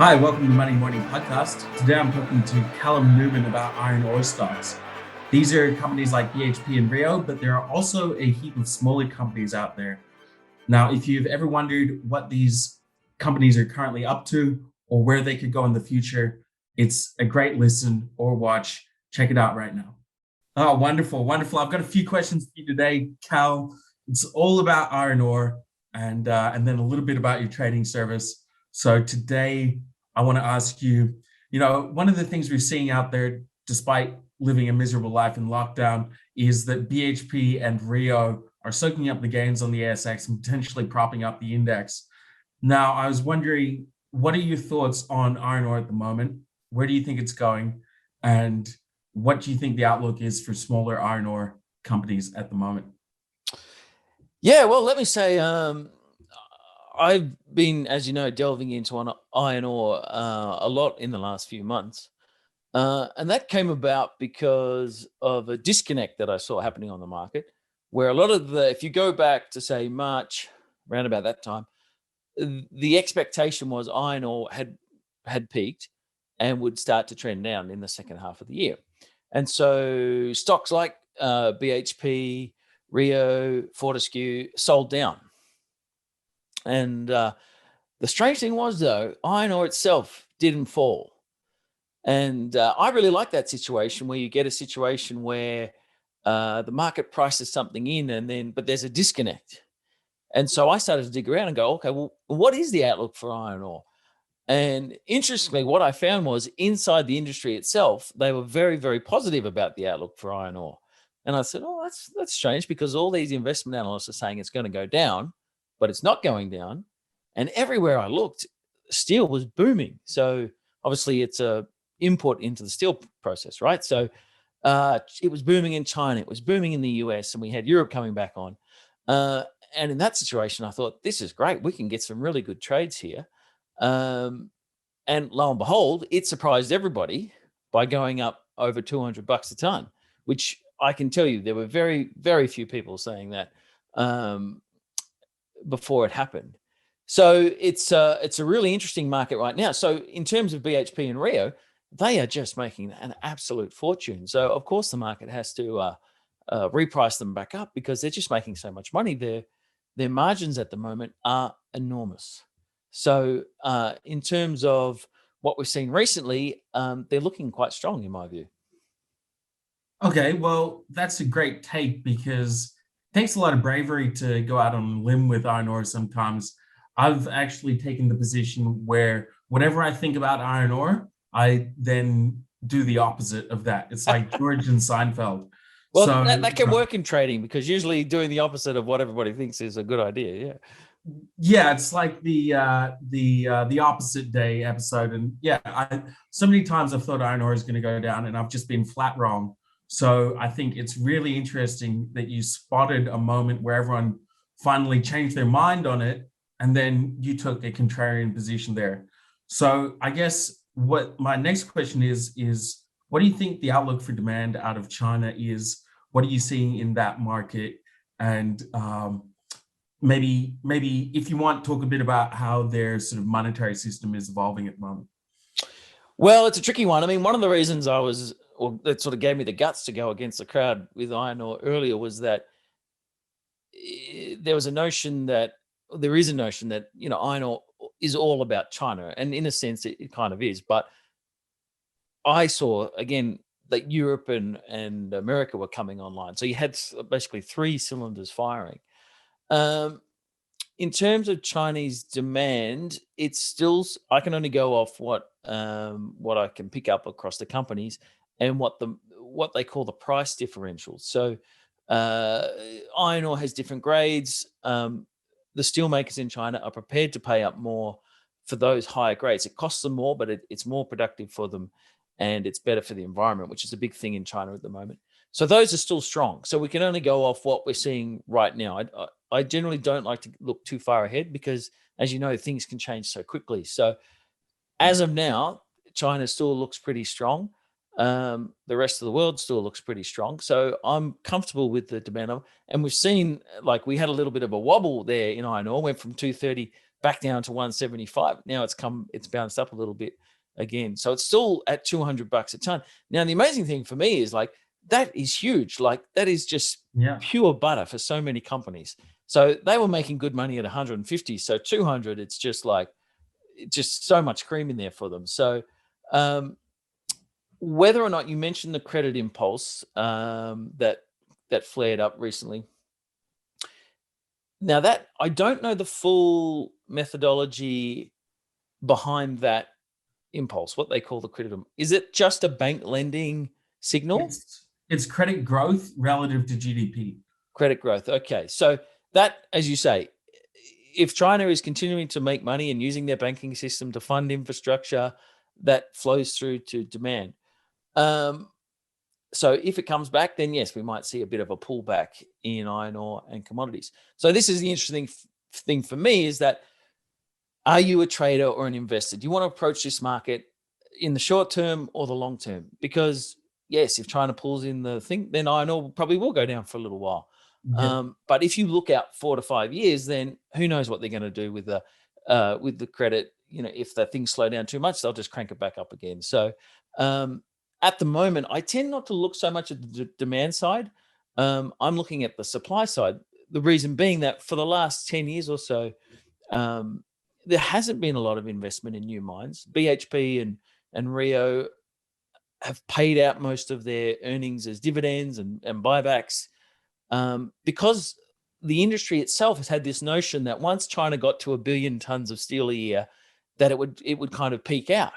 Hi, welcome to the Money Morning Podcast. Today I'm talking to Callum Newman about iron ore stocks. These are companies like BHP and Rio, but there are also a heap of smaller companies out there. Now, if you've ever wondered what these companies are currently up to or where they could go in the future, it's a great listen or watch. Check it out right now. Oh, wonderful, wonderful. I've got a few questions for you today, Cal. It's all about iron ore and then a little bit about your trading service. So today I want to ask you, one of the things we're seeing out there, despite living a miserable life in lockdown, is that BHP and Rio are soaking up the gains on the ASX and potentially propping up the index. Now, I was wondering, what are your thoughts on iron ore at the moment? Where do you think it's going? And what do you think the outlook is for smaller iron ore companies at the moment? Yeah, well, let me say, I've been, as you know, delving into iron ore a lot in the last few months. And that came about because of a disconnect that I saw happening on the market, where a lot of if you go back to say March, around about that time, the expectation was iron ore had peaked and would start to trend down in the second half of the year. And so stocks like BHP, Rio, Fortescue sold down. And the strange thing was, though, iron ore itself didn't fall. And I really like that situation where you get a situation where the market prices something in, but there's a disconnect. And so I started to dig around and go, okay, well, what is the outlook for iron ore? And interestingly, what I found was inside the industry itself, they were very, very positive about the outlook for iron ore. And I said, oh, that's strange, because all these investment analysts are saying it's going to go down, but it's not going down. And everywhere I looked, steel was booming. So obviously it's a input into the steel process, right? So it was booming in China, it was booming in the US, and we had Europe coming back on. And in that situation, I thought, this is great. We can get some really good trades here. And lo and behold, it surprised everybody by going up over $200 a ton, which I can tell you there were very, very few people saying that before it happened. So it's a really interesting market right now. So in terms of BHP and Rio, they are just making an absolute fortune. So of course the market has to reprice them back up because they're just making so much money. Their margins at the moment are enormous. So in terms of what we've seen recently, they're looking quite strong in my view. Okay, well, that's a great take because it takes a lot of bravery to go out on a limb with iron ore sometimes. I've actually taken the position where whenever I think about iron ore, I then do the opposite of that. It's like George and Seinfeld. Well, So, that can work in trading because usually doing the opposite of what everybody thinks is a good idea. Yeah. yeah, it's like the opposite day episode, and yeah, so many times I've thought iron ore is going to go down, and I've just been flat wrong. So I think it's really interesting that you spotted a moment where everyone finally changed their mind on it, and then you took a contrarian position there. So I guess what my next question is what do you think the outlook for demand out of China is? What are you seeing in that market? And maybe if you want, talk a bit about how their sort of monetary system is evolving at the moment. Well, it's a tricky one. I mean, one of the reasons that sort of gave me the guts to go against the crowd with iron ore earlier was that there is a notion that iron ore is all about China, and in a sense, it kind of is. But I saw again that Europe and America were coming online, so you had basically three cylinders firing. Um, in terms of Chinese demand, it's still, I can only go off what I can pick up across the companies and what they call the price differentials. So iron ore has different grades. The steel makers in China are prepared to pay up more for those higher grades. It costs them more, but it's more productive for them, and it's better for the environment, which is a big thing in China at the moment. So those are still strong. So we can only go off what we're seeing right now. I generally don't like to look too far ahead because, as you know, things can change so quickly. So as of now, China still looks pretty strong. The rest of the world still looks pretty strong. So I'm comfortable with the demand of, and we've seen, like, we had a little bit of a wobble there in iron ore, went from 230 back down to 175. Now it's bounced up a little bit again. So it's still at $200 a ton. Now, the amazing thing for me is like, that is huge. Like that is just pure butter for so many companies. So they were making good money at 150. So 200, it's just like, just so much cream in there for them. So whether or not you mentioned the credit impulse that flared up recently. Now that I don't know the full methodology behind that impulse, what they call the credit. Is it just a bank lending signal? It's credit growth relative to GDP. Credit growth. Okay. So that, as you say, if China is continuing to make money and using their banking system to fund infrastructure, that flows through to demand. So if it comes back, then yes, we might see a bit of a pullback in iron ore and commodities. So this is the interesting thing for me, is that, are you a trader or an investor? Do you want to approach this market in the short term or the long term? Because yes, if China pulls in the thing, then iron ore probably will go down for a little while. But if you look out 4 to 5 years, then who knows what they're going to do with the credit. You know, if the things slow down too much, they'll just crank it back up again. So at the moment, I tend not to look so much at the demand side. I'm looking at the supply side. The reason being that for the last 10 years or so, there hasn't been a lot of investment in new mines. BHP and Rio have paid out most of their earnings as dividends and buybacks, because the industry itself has had this notion that once China got to 1 billion tons of steel a year, that it would kind of peak out.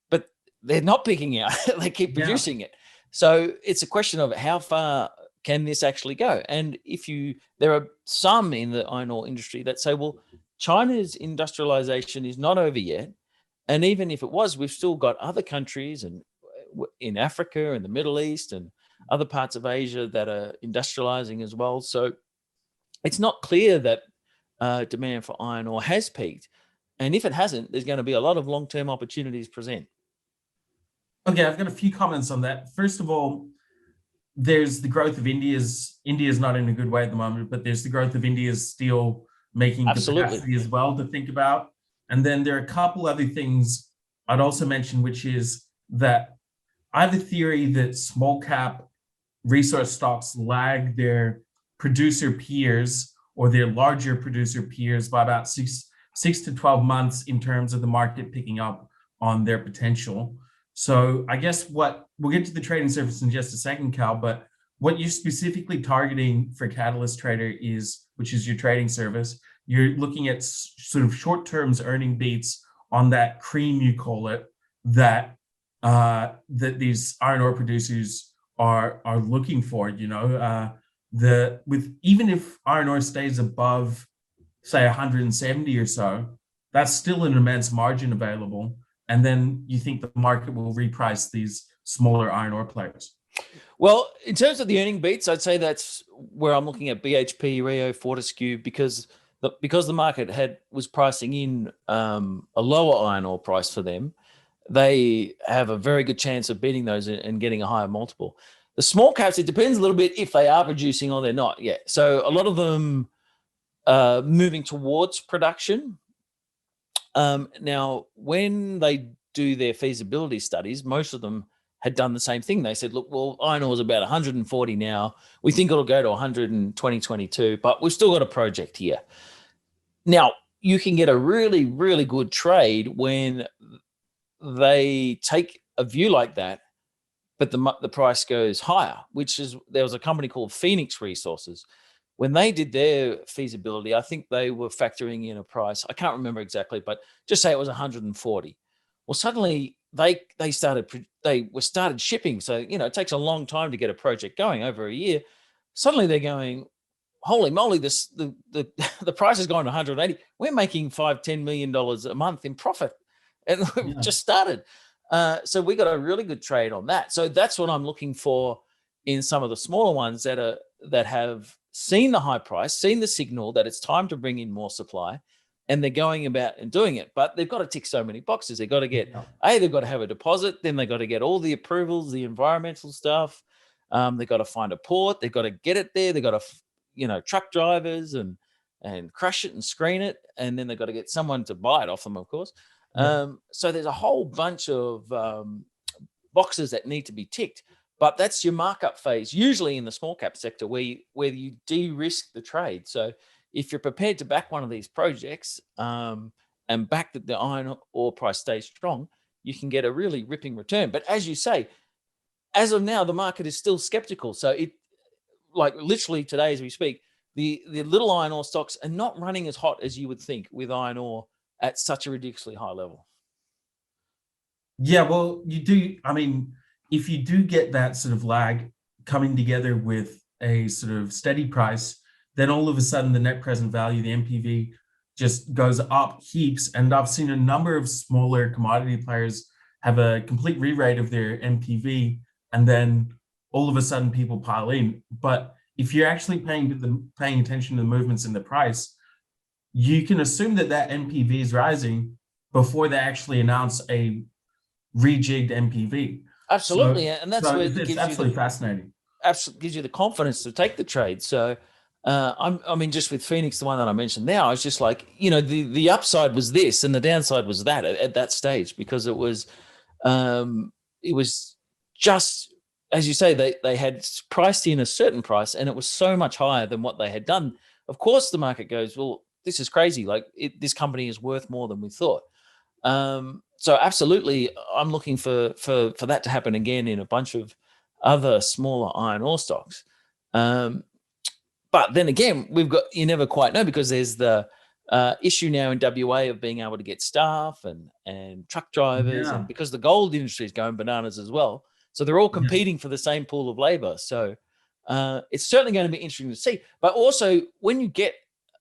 But they're not peaking out. They keep producing it. So it's a question of how far can this actually go? And there are some in the iron ore industry that say, well, China's industrialization is not over yet. And even if it was, we've still got other countries and in Africa and the Middle East and other parts of Asia that are industrializing as well. So it's not clear that demand for iron ore has peaked. And if it hasn't, there's going to be a lot of long-term opportunities present. Okay, I've got a few comments on that. First of all, there's the growth of India's not in a good way at the moment, but there's the growth of India's steel making capacity as well to think about. And then there are a couple other things I'd also mention, which is that I have a theory that small cap resource stocks lag their producer peers or their larger producer peers by about six to 12 months in terms of the market picking up on their potential. So I guess we'll get to the trading service in just a second, Cal, but what you're specifically targeting for Catalyst Trader which is your trading service, you're looking at sort of short-term earning beats on that cream, you call it, that these iron ore producers are looking for. Even if iron ore stays above, say, 170 or so, that's still an immense margin available. And then you think the market will reprice these smaller iron ore players? Well, in terms of the earning beats, I'd say that's where I'm looking at BHP, Rio, Fortescue, because the market was pricing in a lower iron ore price for them. They have a very good chance of beating those and getting a higher multiple. The small caps, it depends a little bit if they are producing or they're not yet. So a lot of them moving towards production. Now, when they do their feasibility studies, most of them had done the same thing. They said, look, well, iron ore is about 140 now. We think it'll go to 100 in 2022, but we've still got a project here. Now, you can get a really, really good trade when they take a view like that, but the price goes higher, there was a company called Phoenix Resources. When they did their feasibility, I think they were factoring in a price. I can't remember exactly, but just say it was 140. Well, suddenly they started shipping. So, it takes a long time to get a project going, over a year. Suddenly they're going, holy moly, the price has gone to 180. We're making $5-10 million a month in profit. And we've just started. So we got a really good trade on that. So that's what I'm looking for in some of the smaller ones that have seen the high price, seen the signal that it's time to bring in more supply, and they're going about and doing it. But they've got to tick so many boxes. They've got to get, they've got to have a deposit, then they've got to get all the approvals, the environmental stuff. They've got to find a port. They've got to get it there. They've got to, truck drivers and and crush it and screen it, and then they've got to get someone to buy it off them, of course. Yeah. So there's a whole bunch of boxes that need to be ticked, but that's your markup phase, usually in the small cap sector, where you de-risk the trade. So if you're prepared to back one of these projects and back that the iron ore price stays strong, you can get a really ripping return. But as you say, as of now, the market is still skeptical. So it, like literally today as we speak, the little iron ore stocks are not running as hot as you would think with iron ore at such a ridiculously high level. Yeah, well, you do. I mean, if you do get that sort of lag coming together with a sort of steady price, then all of a sudden the net present value, the NPV, just goes up heaps. And I've seen a number of smaller commodity players have a complete re-rate of their NPV, and then all of a sudden people pile in. But if you're actually paying attention to the movements in the price, you can assume that that NPV is rising before they actually announce a rejigged NPV. Absolutely, and that's where it it's gives absolutely fascinating. gives you the confidence to take the trade. So, I mean, just with Phoenix, the one that I mentioned now, I was just like, the upside was this, and the downside was that at that stage, because it was just, as you say, they had priced in a certain price, and it was so much higher than what they had done. Of course, the market goes, well, this is crazy. Like this company is worth more than we thought. So absolutely, I'm looking for that to happen again in a bunch of other smaller iron ore stocks. But then again, you never quite know, because there's the issue now in WA of being able to get staff and truck drivers, Yeah. and because the gold industry is going bananas as well. So they're all competing for the same pool of labor. So it's certainly going to be interesting to see. But also, when you get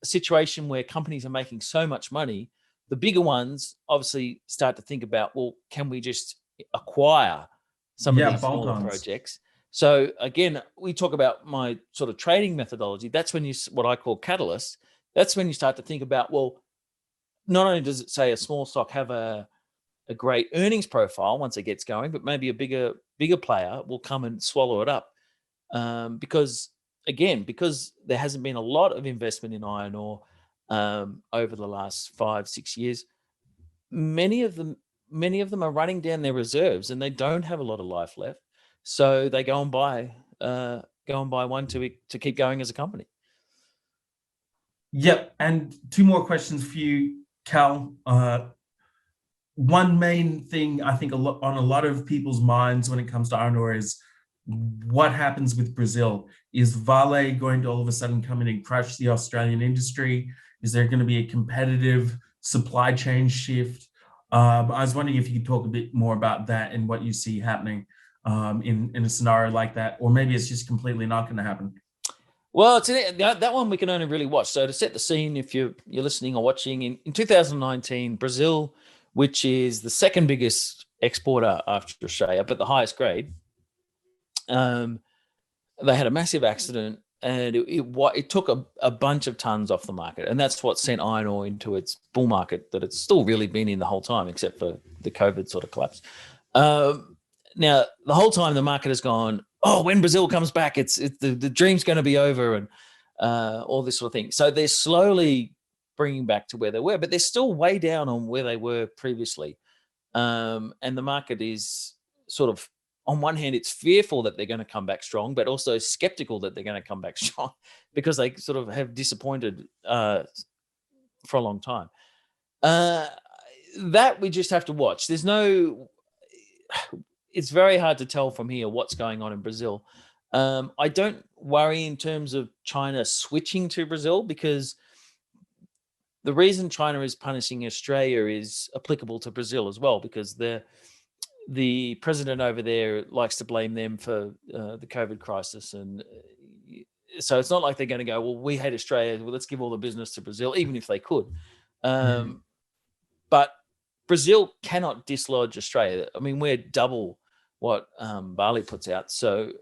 a situation where companies are making so much money, the bigger ones obviously start to think about, well, can we just acquire some of these smaller bolt-ons. projects? So again, we talk about my sort of trading methodology. That's when what I call catalyst. That's when you start to think about, well, not only does it say a small stock have a great earnings profile once it gets going, but maybe a bigger player will come and swallow it up. Because there hasn't been a lot of investment in iron ore over the last 5-6 years, many of them are running down their reserves, and they don't have a lot of life left. So they go and buy one to keep going as a company. Yep. And two more questions for you, Cal. One main thing I think on a lot of people's minds when it comes to iron ore is what happens with Brazil. Is Vale going to all of a sudden come in and crush the Australian industry? Is there going to be a competitive supply chain shift? I was wondering if you could talk a bit more about that and what you see happening in a scenario like that, or maybe it's just completely not going to happen. Well, that one we can only really watch. So to set the scene, if you're listening or watching, in 2019, Brazil, which is the second biggest exporter after Australia, but the highest grade, they had a massive accident, and it took a bunch of tons off the market, and that's what sent iron ore into its bull market that it's still really been in the whole time, except for the COVID sort of collapse. Now, the whole time the market has gone, oh, when Brazil comes back, it's the dream's going to be over, and all this sort of thing. So they're slowly bringing back to where they were, but they're still way down on where they were previously. And the market is sort of, on one hand, it's fearful that they're going to come back strong, but also skeptical that they're going to come back strong, because they sort of have disappointed for a long time. That we just have to watch. It's very hard to tell from here what's going on in Brazil. I don't worry in terms of China switching to Brazil, because the reason China is punishing Australia is applicable to Brazil as well, because the president over there likes to blame them for the COVID crisis. And so it's not like they're going to go, well, we hate Australia, well, let's give all the business to Brazil, even if they could. But Brazil cannot dislodge Australia. I mean, we're double what Bali puts out. So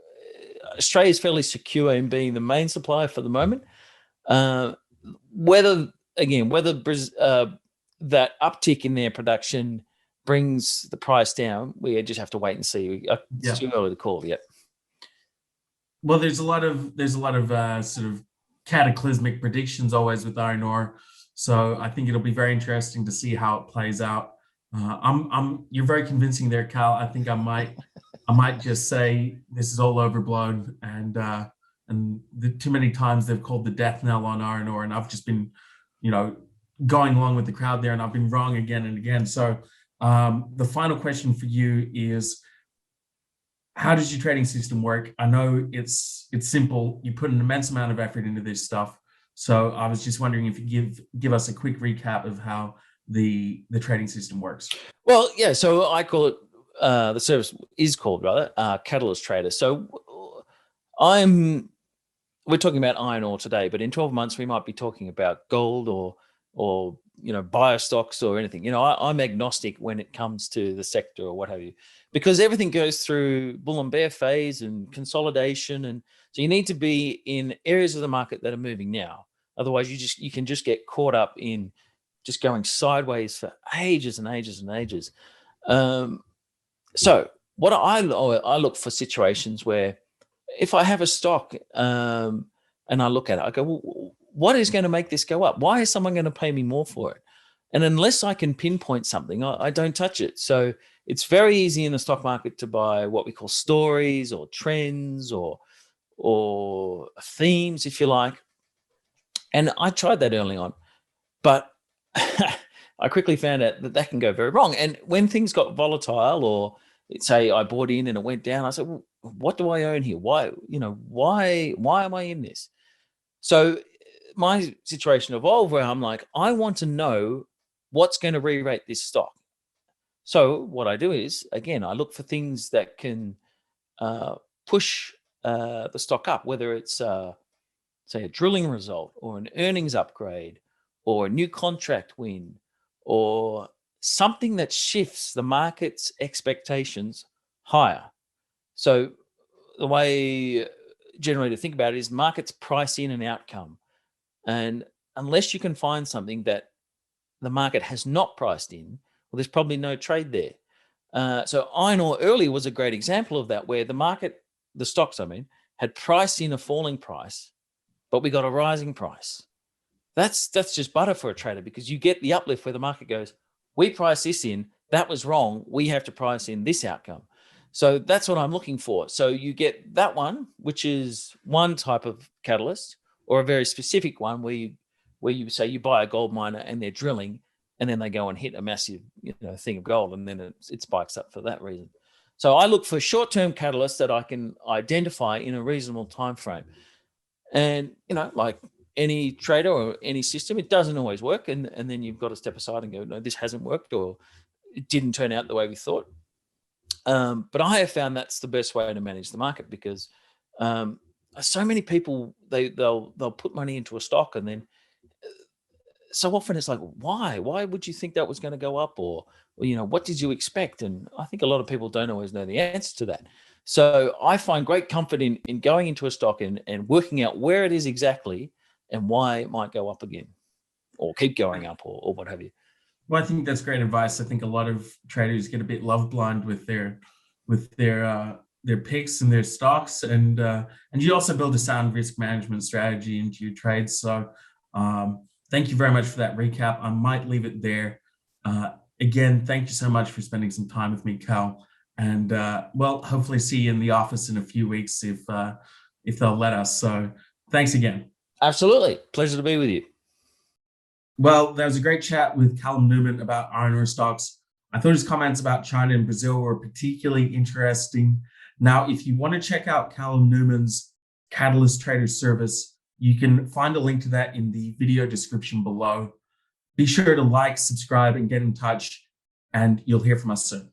Australia is fairly secure in being the main supplier for the moment. Whether that uptick in their production brings the price down, we just have to wait and see. It's too early to call yet. Well, there's a lot of sort of cataclysmic predictions always with iron ore. So I think it'll be very interesting to see how it plays out. You're very convincing there, Cal. I think I might just say this is all overblown, and too many times they've called the death knell on iron ore, and I've just been, you know, going along with the crowd there, and I've been wrong again and again. So the final question for you is, how does your trading system work? I know it's simple. You put an immense amount of effort into this stuff. So I was just wondering if you give us a quick recap of how the trading system works. Well, yeah. So I call it, the service is called rather Catalyst Trader. So we're talking about iron ore today, but in 12 months we might be talking about gold or biostocks or anything. I'm agnostic when it comes to the sector or what have you, because everything goes through bull and bear phase and consolidation, and so you need to be in areas of the market that are moving now. Otherwise, you can just get caught up in just going sideways for ages and ages and ages. So what I look for situations where if I have a stock and I look at it, I go, well, what is going to make this go up? Why is someone going to pay me more for it? And unless I can pinpoint something, I don't touch it. So it's very easy in the stock market to buy what we call stories or trends or themes, if you like. And I tried that early on, but I quickly found out that can go very wrong. And when things got volatile, or say I bought in and it went down, I said, well, what do I own here? Why am I in this? So my situation evolved where I'm like, I want to know what's going to re-rate this stock. So what I do is, again, I look for things that can push the stock up, whether it's say a drilling result or an earnings upgrade or a new contract win or something that shifts the market's expectations higher. So the way generally to think about it is markets price in an outcome. And unless you can find something that the market has not priced in, well, there's probably no trade there. So iron ore earlier was a great example of that, where the stocks, had priced in a falling price, but we got a rising price. That's just butter for a trader, because you get the uplift where the market goes, we price this in, that was wrong, we have to price in this outcome. So that's what I'm looking for. So you get that one, which is one type of catalyst, or a very specific one where you say you buy a gold miner and they're drilling, and then they go and hit a massive thing of gold, and then it spikes up for that reason. So I look for short-term catalysts that I can identify in a reasonable time frame. And like any trader or any system, it doesn't always work, and then you've got to step aside and go, no, this hasn't worked, or it didn't turn out the way we thought. But I have found that's the best way to manage the market, because so many people they'll put money into a stock, and then so often it's like, why would you think that was going to go up, or what did you expect? And I think a lot of people don't always know the answer to that. So I find great comfort in going into a stock and working out where it is exactly and why it might go up again or keep going up or what have you. Well, I think that's great advice. I think a lot of traders get a bit love blind with their picks and their stocks, and you also build a sound risk management strategy into your trades. So thank you very much for that recap. I might leave it there. Again, thank you so much for spending some time with me, Cal. And well, hopefully see you in the office in a few weeks if they'll let us. So thanks again. Absolutely. Pleasure to be with you. Well, that was a great chat with Callum Newman about iron ore stocks. I thought his comments about China and Brazil were particularly interesting. Now, if you want to check out Callum Newman's Catalyst Trader service, you can find a link to that in the video description below. Be sure to like, subscribe, and get in touch, and you'll hear from us soon.